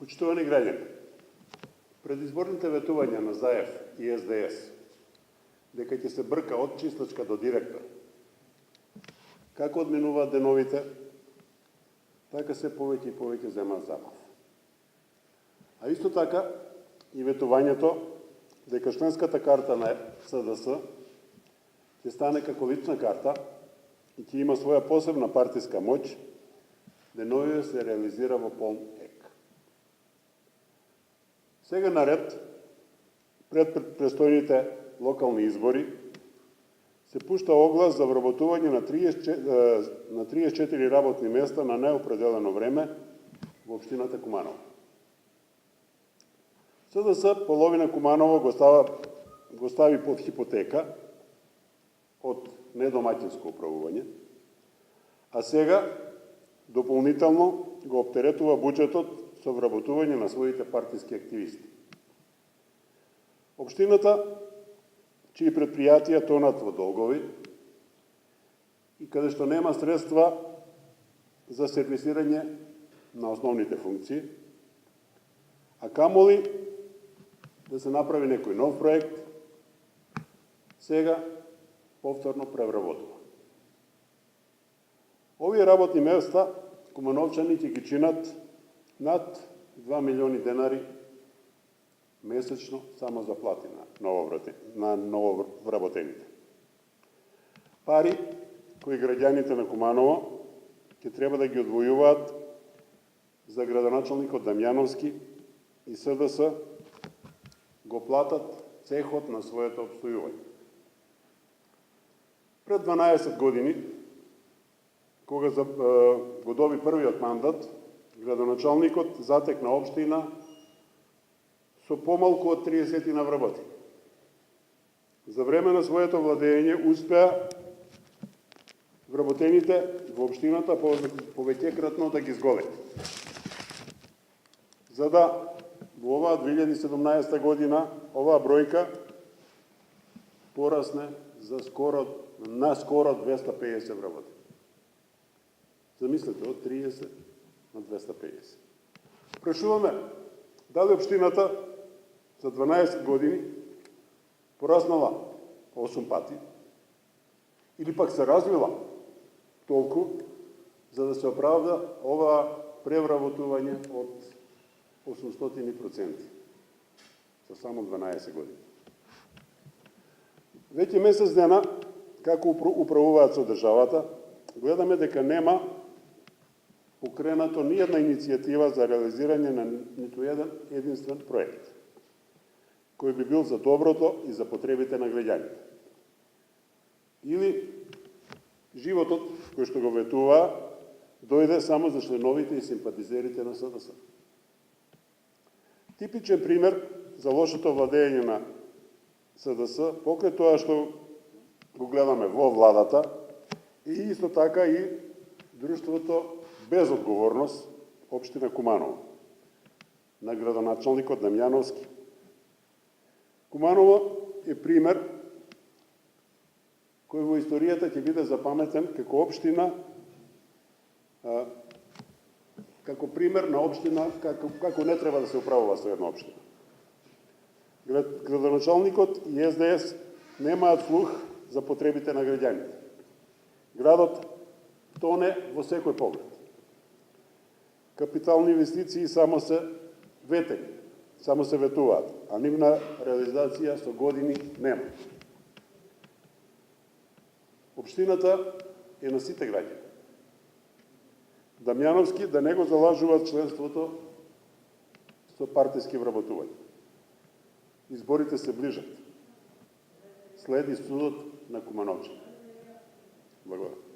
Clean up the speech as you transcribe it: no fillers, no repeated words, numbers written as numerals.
Почитувани граѓани, предизборните ветувања на ЗАЕФ и СДС дека ќе се брка од чистачка до директор, како одминуваат деновите, така се повеќе и повеќе земаат забав. А исто така и ветувањето дека членската карта на СДС ќе стане како лична карта и ќе има своја посебна партиска моќ, деновиве се реализира во полн ек. Сега наред, пред престојните локални избори, се пушта оглас за вработување на 34 работни места на неопределено време во општината Куманово. СДС половина Куманово го стави под хипотека од недомаќинско управување, а сега дополнително го оптеретува буџетот со вработување на своите партиски активисти. Општината, чии предпријатија тонат во долгови и каде што нема средства за сервисирање на основните функции, а камоли да се направи некој нов проект, сега повторно превработува. Овие работни места кумановчани ќе ги чинат над 2 милиони денари месечно само за плати на нововработените. Пари кои граѓаните на Куманово ќе треба да ги одвојуваат за градоначалникот Дамјановски и СДС го платат цехот на своето обстојување. Пред 12 години, кога го доби првиот мандат, градоначалникот затекна општина со помалку од 30 вработени. За време на своето владење успеа вработените во општината повеќекратно да ги зголети. За да во оваа 2017 година оваа бројка порасне на скоро 250 вработени. Замислете, од 30 на 250. Прашуваме, дали општината за 12 години пораснала 8 пати или пак се развила толку за да се оправда ова превработување од 800% за само 12 години. Веќе месец дена, како управуваат со државата, гледаме дека нема покренато ни една иницијатива за реализирање на ниту еден единствен проект, кој би бил за доброто и за потребите на граѓаните. Или животот кој што го ветуваа дојде само за членовите и симпатизерите на СДС. Типичен пример за лошото владење на СДС, покрај тоа што го гледаме во владата, и исто така и друштвото без одговорност, општина Куманово, на градоначалникот Дамјановски. Куманово е пример кој во историјата ќе биде запаметен како општина, како пример на општина, како не треба да се управува со една општина. Градоначалникот и СДС немаат слух за потребите на граѓаните. Градот тоне во секој поглед. Капитални инвестиции само се ветени, само се ветуваат, а нивна реализација со години нема. Општината е на сите граѓани. Дамјановски да не го залажуваат членството со партиски вработувања. Изборите се ближат. Следи судот на Кумановчани. Благодарам.